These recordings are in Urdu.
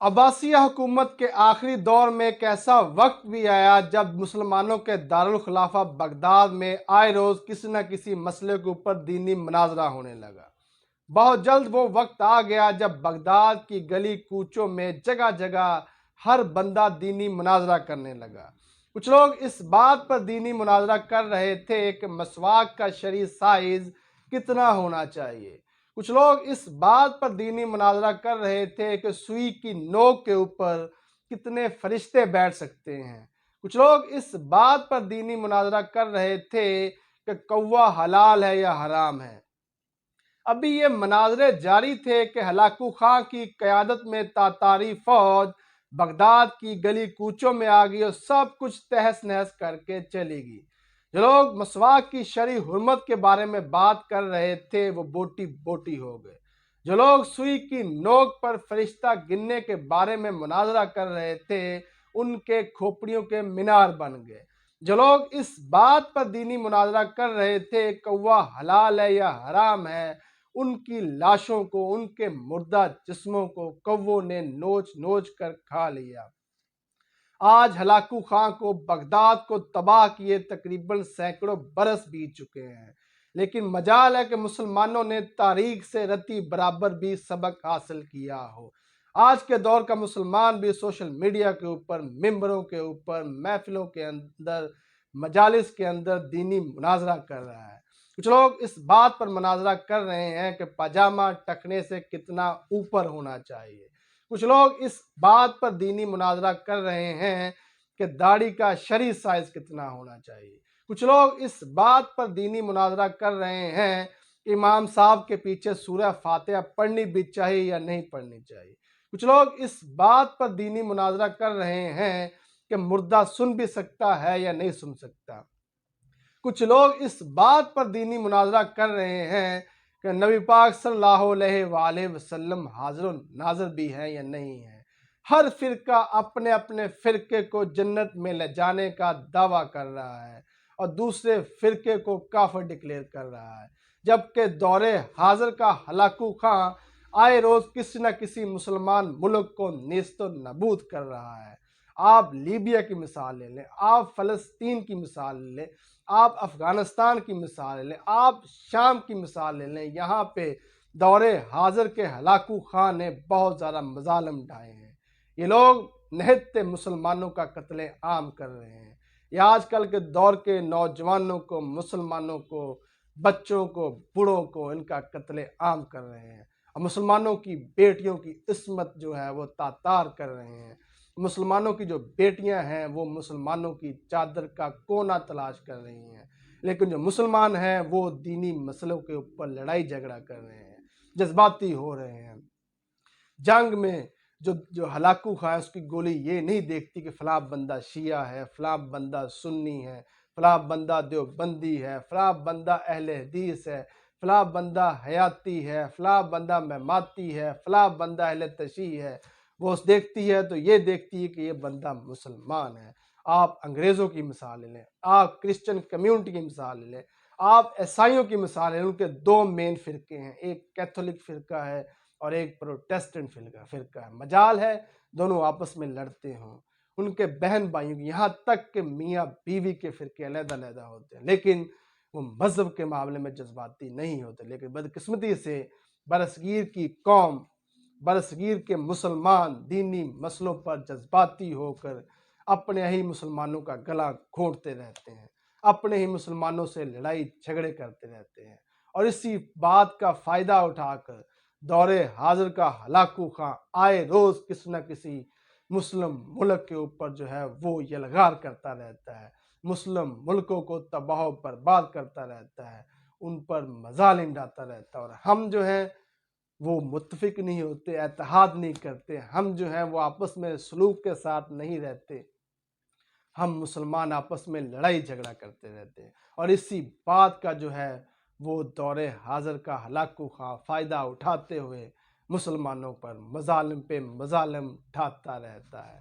عباسیہ حکومت کے آخری دور میں ایک ایسا وقت بھی آیا جب مسلمانوں کے دارالخلافہ بغداد میں آئے روز کسی نہ کسی مسئلے کے اوپر دینی مناظرہ ہونے لگا۔ بہت جلد وہ وقت آ گیا جب بغداد کی گلی کوچوں میں جگہ جگہ ہر بندہ دینی مناظرہ کرنے لگا۔ کچھ لوگ اس بات پر دینی مناظرہ کر رہے تھے کہ مسواک کا شرعی سائز کتنا ہونا چاہیے۔ کچھ لوگ اس بات پر دینی مناظرہ کر رہے تھے کہ سوئی کی نوک کے اوپر کتنے فرشتے بیٹھ سکتے ہیں۔ کچھ لوگ اس بات پر دینی مناظرہ کر رہے تھے کہ کوا حلال ہے یا حرام ہے۔ ابھی یہ مناظرے جاری تھے کہ ہلاکو خاں کی قیادت میں تاتاری فوج بغداد کی گلی کوچوں میں آ گئی اور سب کچھ تہس نہس کر کے چلی گئی۔ جو لوگ مسواک کی شرعی حرمت کے بارے میں بات کر رہے تھے وہ بوٹی بوٹی ہو گئے۔ جو لوگ سوئی کی نوک پر فرشتہ گننے کے بارے میں مناظرہ کر رہے تھے ان کے کھوپڑیوں کے مینار بن گئے۔ جو لوگ اس بات پر دینی مناظرہ کر رہے تھے کوا حلال ہے یا حرام ہے ان کی لاشوں کو، ان کے مردہ جسموں کو کووں نے نوچ نوچ کر کھا لیا۔ آج ہلاکو خاں کو بغداد کو تباہ کیے تقریباً سینکڑوں برس بیت چکے ہیں، لیکن مجال ہے کہ مسلمانوں نے تاریخ سے رتی برابر بھی سبق حاصل کیا ہو۔ آج کے دور کا مسلمان بھی سوشل میڈیا کے اوپر، ممبروں کے اوپر، محفلوں کے اندر، مجالس کے اندر دینی مناظرہ کر رہا ہے۔ کچھ لوگ اس بات پر مناظرہ کر رہے ہیں کہ پاجامہ ٹخنے سے کتنا اوپر ہونا چاہیے۔ کچھ لوگ اس بات پر دینی مناظرہ کر رہے ہیں کہ داڑھی کا شرعی سائز کتنا ہونا چاہیے۔ کچھ لوگ اس بات پر دینی مناظرہ کر رہے ہیں کہ امام صاحب کے پیچھے سورہ فاتحہ پڑھنی بھی چاہیے یا نہیں پڑھنی چاہیے۔ کچھ لوگ اس بات پر دینی مناظرہ کر رہے ہیں کہ مردہ سن بھی سکتا ہے یا نہیں سن سکتا۔ کچھ لوگ اس بات پر دینی مناظرہ کر رہے ہیں کہ نبی پاک صلی اللہ علیہ وآلہ وسلم حاضر و ناظر بھی ہیں یا نہیں ہیں۔ ہر فرقہ اپنے اپنے فرقے کو جنت میں لے جانے کا دعویٰ کر رہا ہے اور دوسرے فرقے کو کافر ڈکلیئر کر رہا ہے، جبکہ دور حاضر کا ہلاکو خاں آئے روز کسی نہ کسی مسلمان ملک کو نیست و نابود کر رہا ہے۔ آپ لیبیا کی مثال لے لیں، آپ فلسطین کی مثال لے لیں، آپ افغانستان کی مثال لے لیں، آپ شام کی مثال لے لیں، یہاں پہ دور حاضر کے ہلاکو خاں نے بہت زیادہ مظالم ڈھائے ہیں۔ یہ لوگ نہتے مسلمانوں کا قتل عام کر رہے ہیں۔ یہ آج کل کے دور کے نوجوانوں کو، مسلمانوں کو، بچوں کو، بوڑھوں کو ان کا قتل عام کر رہے ہیں اور مسلمانوں کی بیٹیوں کی عصمت جو ہے وہ تاتار کر رہے ہیں۔ مسلمانوں کی جو بیٹیاں ہیں وہ مسلمانوں کی چادر کا کونا تلاش کر رہی ہیں، لیکن جو مسلمان ہیں وہ دینی مسئلوں کے اوپر لڑائی جھگڑا کر رہے ہیں، جذباتی ہو رہے ہیں۔ جنگ میں جو ہلاکو خاں ہے اس کی گولی یہ نہیں دیکھتی کہ فلاں بندہ شیعہ ہے، فلاں بندہ سنی ہے، فلاں بندہ دیوبندی ہے، فلاں بندہ اہل حدیث ہے، فلاں بندہ حیاتی ہے، فلاں بندہ مماتی ہے، فلاں بندہ اہل تشیع ہے۔ وہ دیکھتی ہے تو یہ دیکھتی ہے کہ یہ بندہ مسلمان ہے۔ آپ انگریزوں کی مثال لے لیں، آپ کرسچن کمیونٹی کی مثال لے لیں، آپ عیسائیوں کی مثال لے لیں۔ ان کے دو مین فرقے ہیں، ایک کیتھولک فرقہ ہے اور ایک پروٹیسٹنٹ فرقہ ہے۔ مجال ہے دونوں آپس میں لڑتے ہوں، ان کے بہن بھائیوں کی، یہاں تک کہ میاں بیوی کے فرقے علیحدہ علیحدہ ہوتے ہیں، لیکن وہ مذہب کے معاملے میں جذباتی نہیں ہوتے۔ لیکن بدقسمتی سے برصغیر کی قوم، برصغیر کے مسلمان دینی مسئلوں پر جذباتی ہو کر اپنے ہی مسلمانوں کا گلا گھونٹتے رہتے ہیں، اپنے ہی مسلمانوں سے لڑائی جھگڑے کرتے رہتے ہیں، اور اسی بات کا فائدہ اٹھا کر دور حاضر کا ہلاکو خاں آئے روز کسی نہ کسی مسلم ملک کے اوپر جو ہے وہ یلغار کرتا رہتا ہے، مسلم ملکوں کو تباہ و برباد کرتا رہتا ہے، ان پر مظالم ڈالتا رہتا ہے، اور ہم جو ہیں وہ متفق نہیں ہوتے، اتحاد نہیں کرتے، ہم جو ہیں وہ آپس میں سلوک کے ساتھ نہیں رہتے، ہم مسلمان آپس میں لڑائی جھگڑا کرتے رہتے ہیں، اور اسی بات کا جو ہے وہ دور حاضر کا ہلاکو خاں فائدہ اٹھاتے ہوئے مسلمانوں پر مظالم پہ مظالم ڈھاتا رہتا ہے۔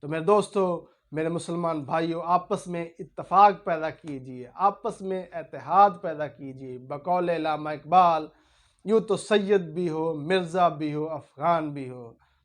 تو میرے دوستو، میرے مسلمان بھائیوں، آپس میں اتفاق پیدا کیجئے، آپس میں اتحاد پیدا کیجئے۔ بقول علامہ اقبال، یوں تو سید بھی ہو، مرزا بھی ہو، افغان بھی ہو،